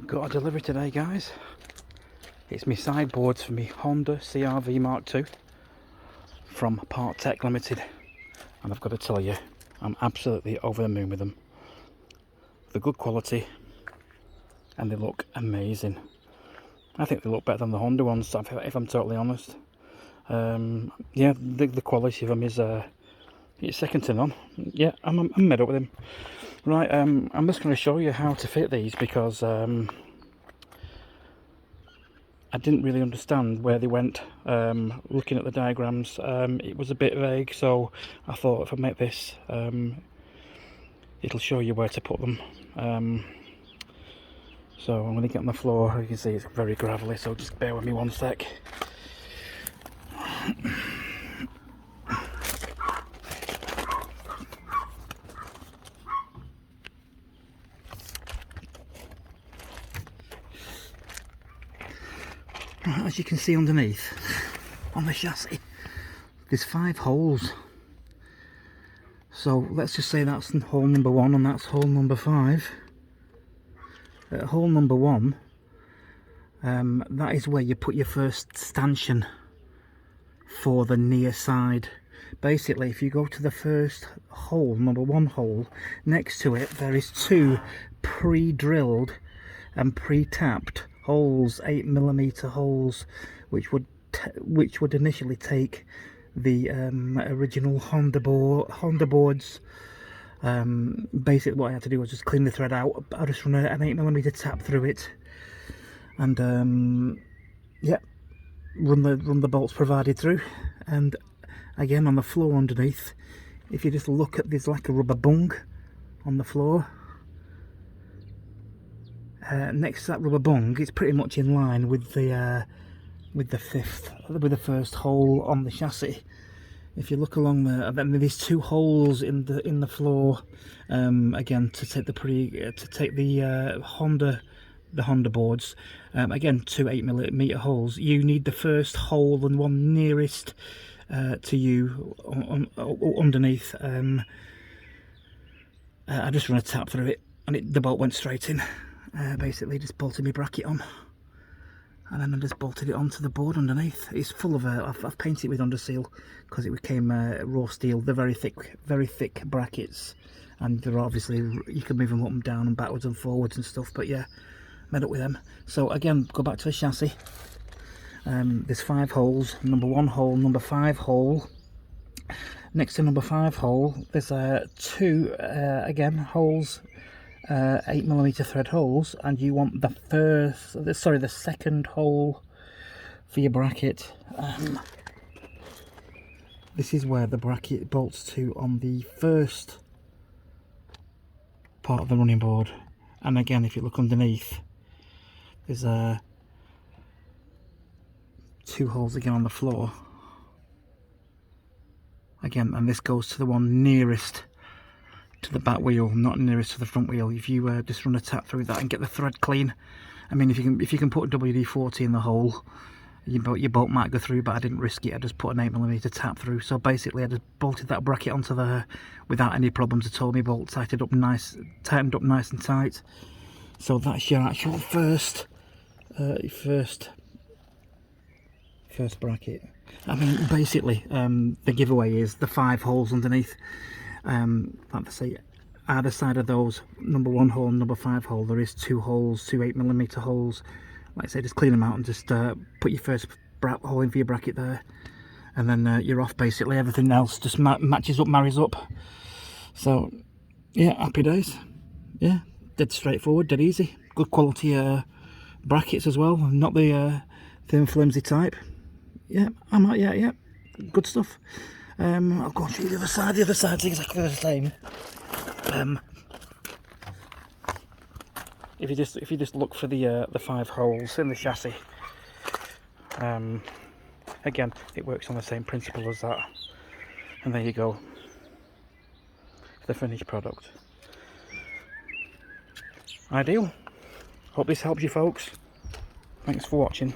Got a delivery today, guys. It's my sideboards for me Honda CRV MK2 from Part Tech Limited, and I've got to tell you, I'm absolutely over the moon with them. They're good quality and they look amazing. I think they look better than the Honda ones, if I'm totally honest. Yeah, the quality of them is it's second to none. Yeah, I'm made up with them. Right, I'm just going to show you how to fit these because I didn't really understand where they went. Looking at the diagrams, it was a bit vague, so I thought if I make this, it'll show you where to put them. So I'm going to get on the floor. You can see it's very gravelly, so just bear with me one sec. As you can see underneath on the chassis, there's 5 holes. So let's just say that's hole number 1 and that's hole number 5. At hole number 1, that is where you put your first stanchion for the near side. Basically, if you go to the first hole, number 1 hole, next to it there is 2 pre-drilled and pre-tapped holes, 8mm holes, which would initially take the original Honda boards. Basically what I had to do was just clean the thread out. I just run an 8mm tap through it, and yeah, run the bolts provided through. And again, on the floor underneath, if you just look at, there's like a rubber bung on the floor. Next to that rubber bung, it's pretty much in line with the first hole on the chassis. If you look along there, then there's 2 holes in the floor. Again, to take the Honda boards. Again, 2 8mm holes. You need the first hole and one nearest to you underneath. I just run a tap through it, and the bolt went straight in. Basically just bolted my bracket on, and then I just bolted it onto the board underneath. It's full of I've painted it with under seal because it became raw steel. They're very thick brackets, and they're obviously, you can move them up and down and backwards and forwards and stuff, but yeah, made up with them. So again, go back to the chassis. There's 5 holes. Number 1 hole, number 5 hole. Next to number 5 hole, there's 2 again holes, 8mm thread holes, and you want the second hole for your bracket. This is where the bracket bolts to on the first part of the running board. And again, if you look underneath, there's 2 holes again on the floor. Again, and this goes to the one nearest to the back wheel, not nearest to the front wheel. If you just run a tap through that and get the thread clean, I mean, if you can put a WD-40 in the hole, your bolt might go through, but I didn't risk it. I just put an 8mm tap through. So basically, I just bolted that bracket onto there without any problems at all. My bolt tightened up nice and tight. So that's your actual first bracket. I mean, basically, the giveaway is the 5 holes underneath. Like I say, either side of those, number 1 hole and number 5 hole, there is 2 holes, 2 8mm holes. Like I say, just clean them out and just put your first hole in for your bracket there, and then you're off. Basically, everything else just matches up, marries up. So yeah, happy days. Yeah, dead straightforward, dead easy. Good quality brackets as well, not the thin flimsy type. Yeah, yeah, good stuff. I'll go and show you the other side. The other side's exactly the same. If you just look for the 5 holes in the chassis, again, it works on the same principle as that, and there you go, the finished product. Ideal. Hope this helps you folks. Thanks for watching.